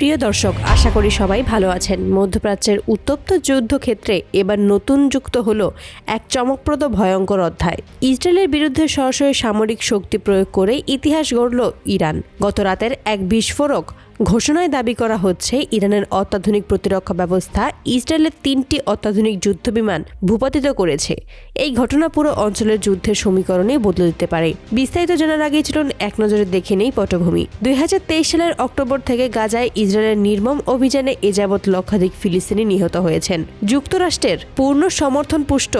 প্রিয় দর্শক, আশা করি সবাই ভালো আছেন। মধ্যপ্রাচ্যের উত্তপ্ত যুদ্ধক্ষেত্রে এবার নতুন যুক্ত হলো এক চমকপ্রদ ভয়ঙ্কর অধ্যায়। ইসরায়েলের বিরুদ্ধে সরাসরি সামরিক শক্তি প্রয়োগ করে ইতিহাস গড়ল ইরান। গত রাতের এক বিস্ফোরক ঘোষণায় দাবি করা হচ্ছে ইরানের অত্যাধুনিক প্রতিরক্ষা ব্যবস্থা ইসরায়েলের 3টি অত্যাধুনিক যুদ্ধবিমান ভূপাতিত করেছে। এই ঘটনা পুরো অঞ্চলের যুদ্ধের সমীকরণে বদলে দিতে পারে। বিস্তারিত জানার আগে চলুন এক নজরে দেখে নেই পটভূমি। 2023 সালের অক্টোবর থেকে গাজায় ইসরায়েলের নির্মম অভিযানে এযাবৎ লক্ষাধিক ফিলিস্তিনি নিহত হয়েছেন। যুক্তরাষ্ট্রের পূর্ণ সমর্থন পুষ্ট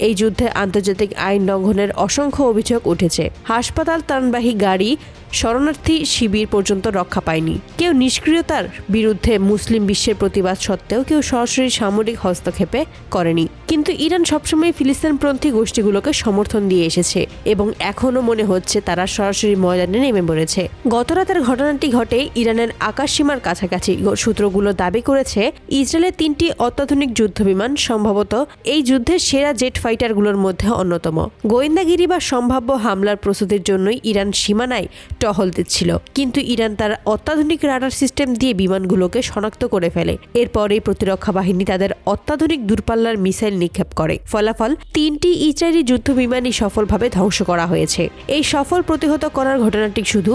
এই যুদ্ধে আন্তর্জাতিক আইন লঙ্ঘনের অসংখ্য অভিযোগ উঠেছে। হাসপাতাল, ত্রাণবাহী গাড়ি, শরণার্থী শিবির পর্যন্ত রক্ষা পায়নি। কেউ নিষ্ক্রিয়তার বিরুদ্ধে মুসলিম বিশ্বের প্রতিবাদ সত্ত্বেও কেউ সরাসরি সামরিক হস্তক্ষেপে করেনি। কিন্তু ইরান সবসময় ফিলিস্তিনপন্থী গোষ্ঠীগুলোকে সমর্থন দিয়ে এসেছে এবং এখনও মনে হচ্ছে তারা সরাসরি ময়দানে নেমে পড়েছে। গত রাতের ঘটনাটি ঘটে ইরানের আকাশসীমার কাছাকাছি। সূত্রগুলো দাবি করেছে ইসরায়েলের 3টি অত্যাধুনিক যুদ্ধবিমান সম্ভবত এই যুদ্ধের সেরা জেট ফাইটারগুলোর মধ্যে অন্যতম। গোয়েন্দাগিরি বা সম্ভাব্য হামলার প্রস্তুতির জন্যই ইরান সীমানায় টহল দিচ্ছিল। কিন্তু ইরান তার অত্যাধুনিক রাডার সিস্টেম দিয়ে বিমানগুলোকে শনাক্ত করে ফেলে। এরপরেই প্রতিরক্ষা বাহিনী তাদের অত্যাধুনিক দূরপাল্লার মিসাইল নিক্ষেপ করে। ফলাফল, 3টি ইসরায়েলি যুদ্ধবিমানই সফলভাবে ধ্বংস করা হয়েছে। এই সফল প্রতিহত করার ঘটনাটি শুধু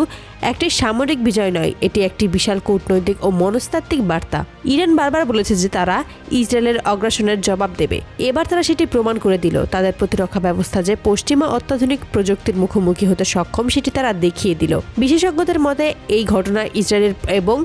একটি সামরিক বিজয় নয়, এটি একটি বিশাল কূটনৈতিক ও মনস্তাত্ত্বিক বার্তা। ইরান বারবার বলেছে যে তারা ইসরায়েলের অগ্রাসনের জবাব দেবে। এবার তারা সেটি প্রমাণ করে দিল। তাদের প্রতিরক্ষা ব্যবস্থা যে পশ্চিমা অত্যাধুনিক প্রযুক্তির মুখোমুখি হতে সক্ষম সেটি তারা দেখিয়ে দিল। বিশেষজ্ঞদের মতে এই ঘটনা ইসরায়েলের এবং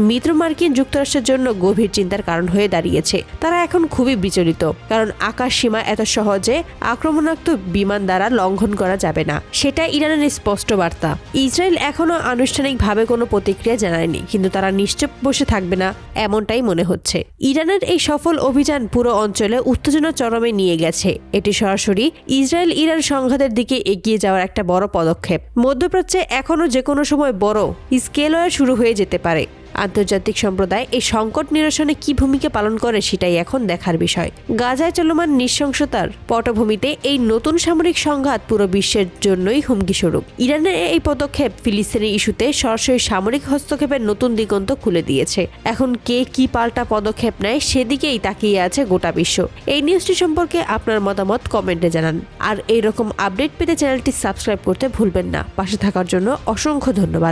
মিত্র মার্কিন যুক্তরাষ্ট্রের জন্য গভীর চিন্তার কারণ হয়ে দাঁড়িয়েছে। তারা এখন খুবই বিচলিত, কারণ আকাশ সীমা এত সহজে আক্রমণাত্মক বিমান দ্বারা লঙ্ঘন করা যাবে না, সেটা ইরানের স্পষ্ট বার্তা। ইসরায়েল এখনও আনুষ্ঠানিকভাবে কোনো প্রতিক্রিয়া জানায়নি, কিন্তু তারা নিশ্চুপ বসে থাকবে না এমনটাই মনে হচ্ছে। ইরানের এই সফল অভিযান পুরো অঞ্চলে উত্তেজনা চরমে নিয়ে গেছে। এটি সরাসরি ইসরায়েল ইরান সংঘাতের দিকে এগিয়ে যাওয়ার একটা বড় পদক্ষেপ। মধ্যপ্রাচ্যে এখনও যে কোনো সময় বড় স্কেলওয়ার শুরু হয়ে যেতে পারে। আন্তর্জাতিক সম্প্রদায় এই সংকট নিরসনে কি ভূমিকা পালন করে সেটাই এখন দেখার বিষয়। গাজায় চলমান নৃশংসতার পটভূমিতে এই নতুন সামরিক সংঘাত পুরো বিশ্বের জন্যই হুমকি স্বরূপ। ইরানের এই পদক্ষেপ ফিলিস্তিনি ইস্যুতে সরাসরি সামরিক হস্তক্ষেপের নতুন দিগন্ত খুলে দিয়েছে। এখন কে কি পাল্টা পদক্ষেপ নেয় সেদিকেই তাকিয়ে আছে গোটা বিশ্ব। এই নিউজটি সম্পর্কে আপনার মতামত কমেন্টে জানান। আর এইরকম আপডেট পেতে চ্যানেলটি সাবস্ক্রাইব করতে ভুলবেন না। পাশে থাকার জন্য অসংখ্য ধন্যবাদ।